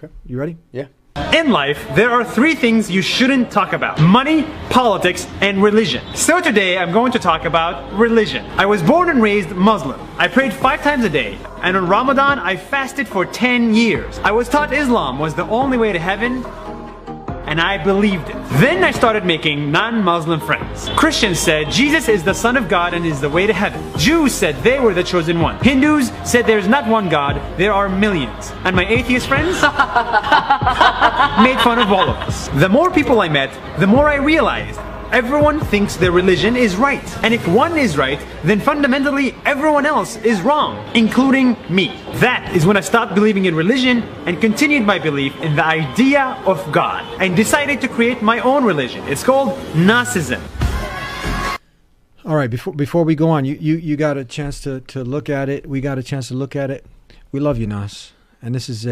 Okay. You ready? Yeah. In life, there are three things you shouldn't talk about: money, politics, and religion. So today I'm going to talk about religion. I was born and raised Muslim. I prayed 5 times a day, and on Ramadan I fasted for 10 years. I was taught Islam was the only way to heaven, and I believed it. Then I started making non-Muslim friends. Christians said Jesus is the Son of God and is the way to heaven. Jews said they were the chosen one. Hindus said there's not one God, there are millions. And my atheist friends made fun of all of us. The more people I met, the more I realized everyone thinks their religion is right. And if one is right, then fundamentally everyone else is wrong, including me. That is when I stopped believing in religion and continued my belief in the idea of God, and decided to create my own religion. It's called Nazism. All right, before we go on, you got a chance to look at it. We got a chance to look at it. We love you, Nas. And this is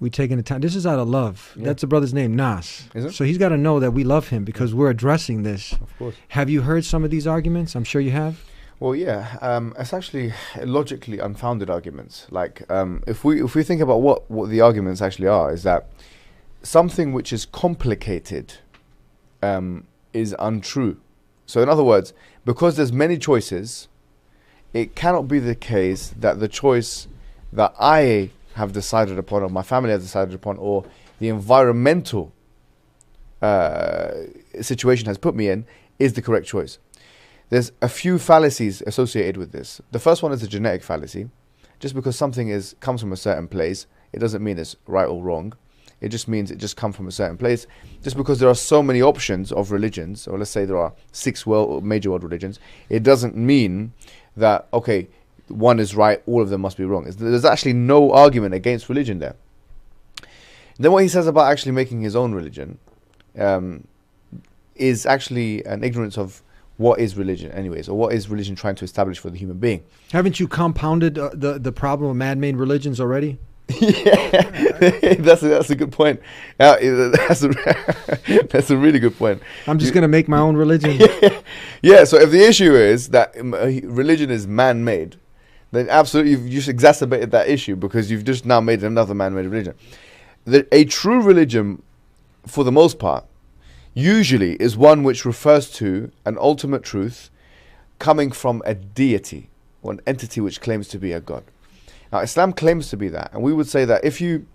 we taking the time. This is out of love. Yeah. That's the brother's name, Nas. Is it? So he's got to know that we love him because we're addressing this. Of course. Have you heard some of these arguments? I'm sure you have. Well, yeah. It's actually logically unfounded arguments. Like, if we think about what the arguments actually are, is that something which is complicated is untrue. So, in other words, because there's many choices, it cannot be the case that the choice that I have decided upon, or my family has decided upon, or the environmental situation has put me in, is the correct choice. There's a few fallacies associated with this. The first one is the genetic fallacy. Just because something comes from a certain place, it doesn't mean it's right or wrong. It just means it just comes from a certain place. Just because there are so many options of religions, or let's say there are 6 major world religions, it doesn't mean that, okay, one is right, all of them must be wrong. There's actually no argument against religion there. Then what he says about actually making his own religion is actually an ignorance of what is religion anyways, or what is religion trying to establish for the human being. Haven't you compounded the problem of man-made religions already? Yeah, that's a good point. That's a really good point. I'm just going to make my own religion. Yeah, so if the issue is that religion is man-made, then absolutely you've just exacerbated that issue, because you've just now made another man-made religion. A true religion, for the most part, usually is one which refers to an ultimate truth coming from a deity, or an entity which claims to be a god. Now, Islam claims to be that, and we would say that if you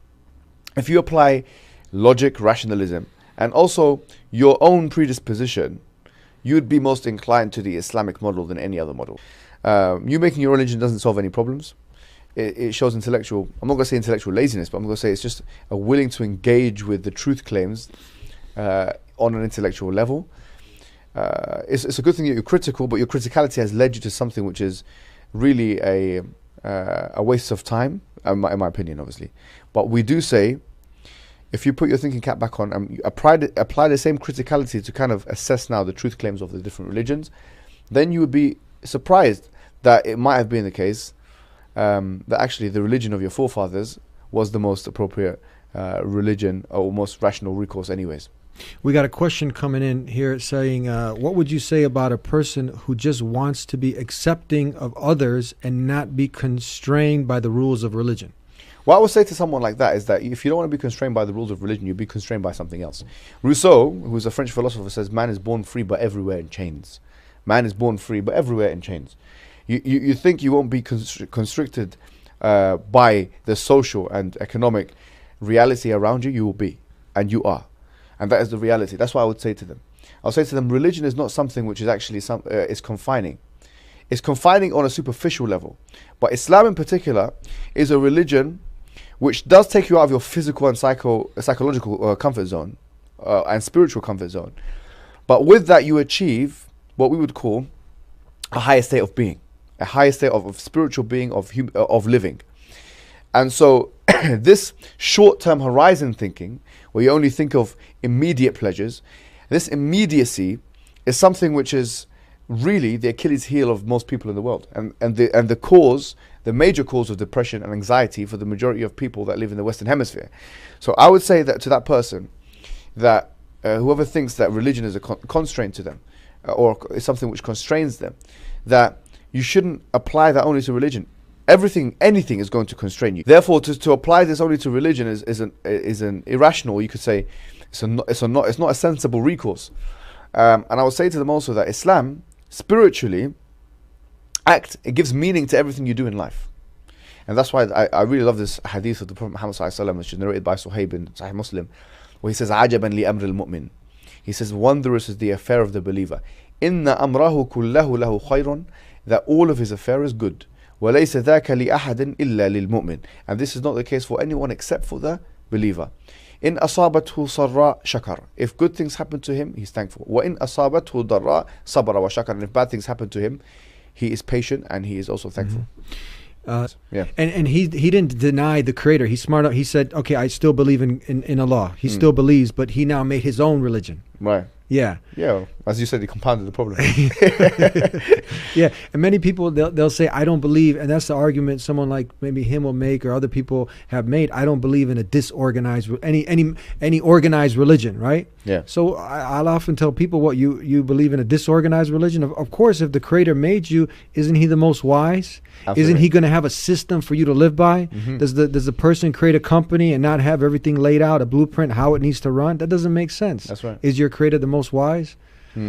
apply logic, rationalism, and also your own predisposition, you'd be most inclined to the Islamic model than any other model. You making your religion doesn't solve any problems. It shows intellectual, I'm not going to say intellectual laziness, but I'm going to say it's just a willing to engage with the truth claims on an intellectual level. It's a good thing that you're critical, but your criticality has led you to something which is really a waste of time, in my opinion, obviously. But we do say, if you put your thinking cap back on and apply the same criticality to kind of assess now the truth claims of the different religions, then you would be surprised that it might have been the case that actually the religion of your forefathers was the most appropriate religion, or most rational recourse anyways. We got a question coming in here saying, what would you say about a person who just wants to be accepting of others and not be constrained by the rules of religion? What I would say to someone like that is that if you don't want to be constrained by the rules of religion, you'll be constrained by something else. Rousseau, who's a French philosopher, says man is born free but everywhere in chains. Man is born free but everywhere in chains. You think you won't be constricted by the social and economic reality around you? You will be, and you are. And that is the reality. That's what I would say to them. I'll say to them, religion is not something which is actually is confining. It's confining on a superficial level. But Islam in particular is a religion which does take you out of your physical and psychological comfort zone and spiritual comfort zone. But with that you achieve what we would call a higher state of being, a higher state of spiritual being, of living. And so this short-term horizon thinking, where you only think of immediate pleasures, this immediacy is something which is really the Achilles heel of most people in the world, and the major cause of depression and anxiety for the majority of people that live in the Western Hemisphere. So I would say that to that person, that whoever thinks that religion is a constraint to them, or is something which constrains them, that you shouldn't apply that only to religion. anything is going to constrain you. Therefore, to apply this only to religion is an irrational, you could say, it's not a sensible recourse. And I will say to them also that Islam, spiritually, it gives meaning to everything you do in life. And that's why I really love this hadith of the Prophet Muhammad ﷺ, which is narrated by Suhaib in Sahih Muslim, where he says, عَجَبًا لِأَمْرِ الْمُؤْمِنِ. He says, wondrous is the affair of the believer. إِنَّ أَمْرَهُ كُلَّهُ لَهُ خَيْرٌ, that all of his affair is good. وَلَيْسَ ذَاكَ لِأَحَدٍ إِلَّا لِلْمُؤْمِنِ. And this is not the case for anyone except for the believer. إِنْ أَصَابَتْهُ صَرَّاء شَكَرَ. If good things happen to him, he's thankful. وَإِنْ أَصَابَتْهُ ضَرَّاء صَبَرَ وَشَكَرَ. And if bad things happen to him, he is patient and he is also thankful. Yeah. And he didn't deny the creator. He's smart. He said, okay, I still believe in Allah. He still believes, but he now made his own religion. Right. Yeah. Yeah. As you said, he compounded the problem. Yeah. And many people, they'll say, I don't believe, and that's the argument someone like maybe him will make or other people have made. I don't believe in a disorganized, any organized religion, right? Yeah. So I'll often tell people, what, you believe in a disorganized religion? Of course, if the creator made you, isn't he the most wise? Absolutely. Isn't he going to have a system for you to live by? Does the person create a company and not have everything laid out, a blueprint, how it needs to run? That doesn't make sense. That's right. Is your creator the most wise?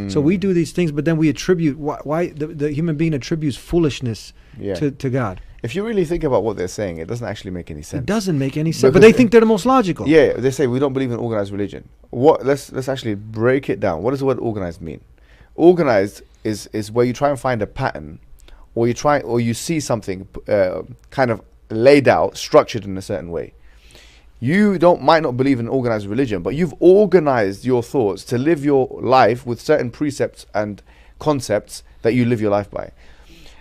So we do these things, but then we attribute, why the human being attributes foolishness to God. If you really think about what they're saying, it doesn't actually make any sense. It doesn't make any sense, but they think they're the most logical. Yeah, they say we don't believe in organized religion. Let's actually break it down. What does the word organized mean? Organized is where you try and find a pattern, or you see something kind of laid out, structured in a certain way. You might not believe in organized religion, but you've organized your thoughts to live your life with certain precepts and concepts that you live your life by.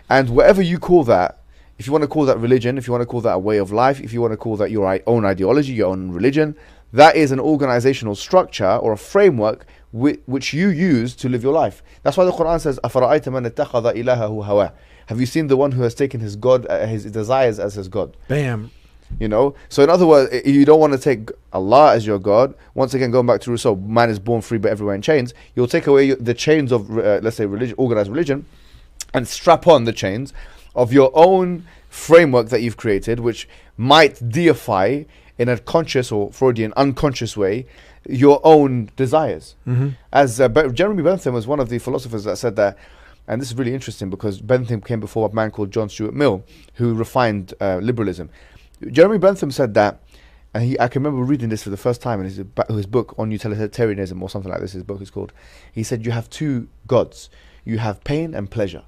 And whatever you call that, if you want to call that religion, if you want to call that a way of life, if you want to call that your own ideology, your own religion, that is an organizational structure or a framework which you use to live your life. That's why the Quran says, أَفَرَأَيْتَ مَنِ اتَّخَذَ إِلَهَهُ هَوَاهُ. Have you seen the one who has taken his God, his desires as his God? Bam. You know, so in other words, you don't want to take Allah as your God. Once again, going back to Rousseau, man is born free but everywhere in chains. You'll take away the chains of, let's say, organized religion, and strap on the chains of your own framework that you've created, which might deify in a conscious or Freudian unconscious way your own desires. As Jeremy Bentham was one of the philosophers that said that, and this is really interesting because Bentham came before a man called John Stuart Mill, who refined liberalism. Jeremy Bentham said that, and I can remember reading this for the first time in his book on utilitarianism or something like this, his book is called. He said, you have two gods. You have pain and pleasure.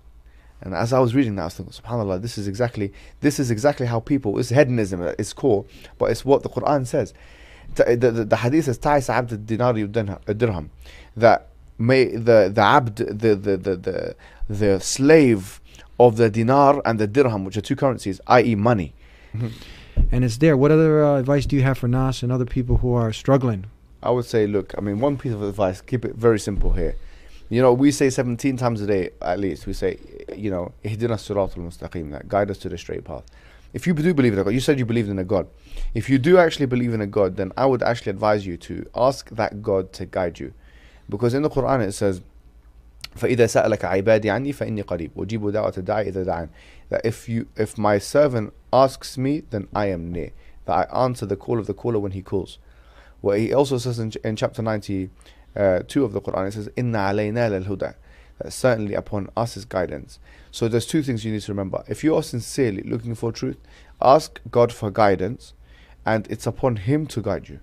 And as I was reading that, I was thinking, subhanAllah, this is exactly how people, it's hedonism at its core, but it's what the Quran says. The hadith says, Ta'is abd dinari dirham, that may the abd, the slave of the dinar and the dirham, which are two currencies, i.e. money. And it's there. What other advice do you have for Nas and other people who are struggling? I would say, look, I mean, one piece of advice, keep it very simple here. You know, we say 17 times a day, at least, we say, you know, ihdina siratal mustaqim, that guide us to the straight path. If you do believe in a God, you said you believed in a God. If you do actually believe in a God, then I would actually advise you to ask that God to guide you. Because in the Quran it says, فَإِذَا سَأَلَكَ عِبَادِي عَنِّي فَإِنِّي قَرِيبٌ وَجِيبُ دَعْوَةَ الدَّاعِ إِذَا دَعَانِ. That if my servant asks me, then I am near. That I answer the call of the caller when he calls. Well, he also says in chapter 92 of the Quran, it says, إِنَّ عَلَيْنَا لَلْهُدَى. That certainly upon us is guidance. So there's two things you need to remember. If you are sincerely looking for truth, ask God for guidance, and it's upon Him to guide you.